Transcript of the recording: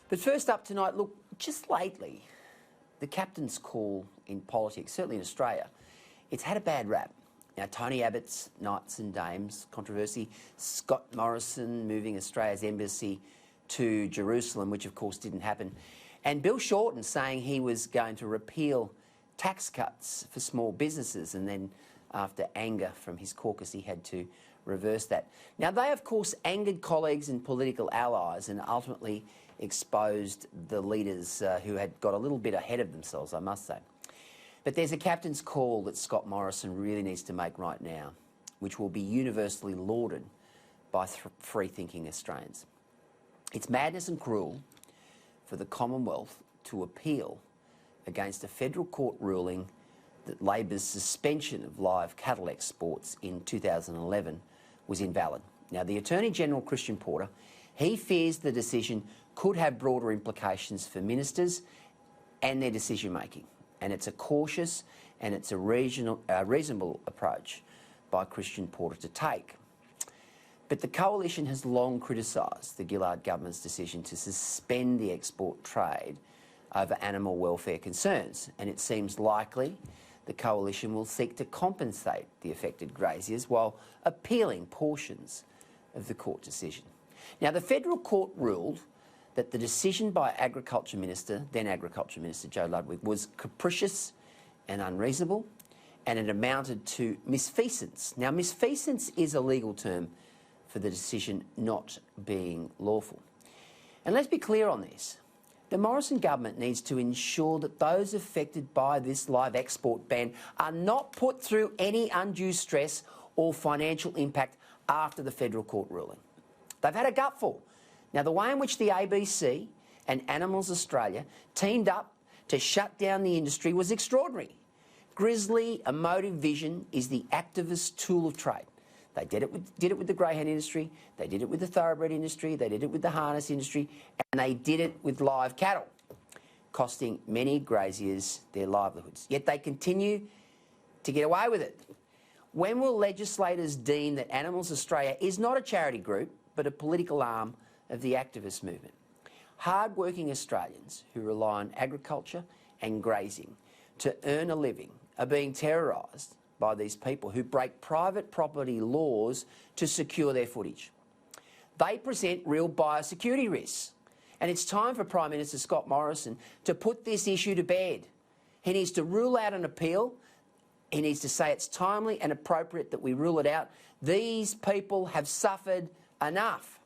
But first up tonight, look, just lately, the captain's call in politics, certainly in Australia, it's had a bad rap. Now, Tony Abbott's Knights and Dames controversy, Scott Morrison moving Australia's embassy to Jerusalem, which of course didn't happen, and Bill Shorten saying he was going to repeal tax cuts for small businesses, and then after anger from his caucus he had to reverse that. Now, they of course angered colleagues and political allies and ultimately exposed the leaders who had got a little bit ahead of themselves, I must say. But there's a captain's call that Scott Morrison really needs to make right now, which will be universally lauded by free-thinking Australians. It's madness and cruel for the Commonwealth to appeal against a federal court ruling that Labor's suspension of live cattle exports in 2011 was invalid. Now, the Attorney-General, Christian Porter, he fears the decision could have broader implications for ministers and their decision-making. And it's a cautious and it's a reasonable approach by Christian Porter to take. But the Coalition has long criticised the Gillard government's decision to suspend the export trade over animal welfare concerns, and it seems likely the Coalition will seek to compensate the affected graziers while appealing portions of the court decision. Now, the federal court ruled that the decision by Agriculture Minister, then Agriculture Minister Joe Ludwig, was capricious and unreasonable, and it amounted to misfeasance. Now, misfeasance is a legal term for the decision not being lawful. And let's be clear on this. The Morrison government needs to ensure that those affected by this live export ban are not put through any undue stress or financial impact after the federal court ruling. They've had a gutful. Now, the way in which the ABC and Animals Australia teamed up to shut down the industry was extraordinary. Grisly, emotive vision is the activist tool of trade. They did it with the greyhound industry, they did it with the thoroughbred industry, they did it with the harness industry, and they did it with live cattle, costing many graziers their livelihoods. Yet they continue to get away with it. When will legislators deem that Animals Australia is not a charity group, but a political arm of the activist movement? Hard-working Australians who rely on agriculture and grazing to earn a living are being terrorised by these people who break private property laws to secure their footage. They present real biosecurity risks, and it's time for Prime Minister Scott Morrison to put this issue to bed. He needs to rule out an appeal. He needs to say it's timely and appropriate that we rule it out. These people have suffered enough.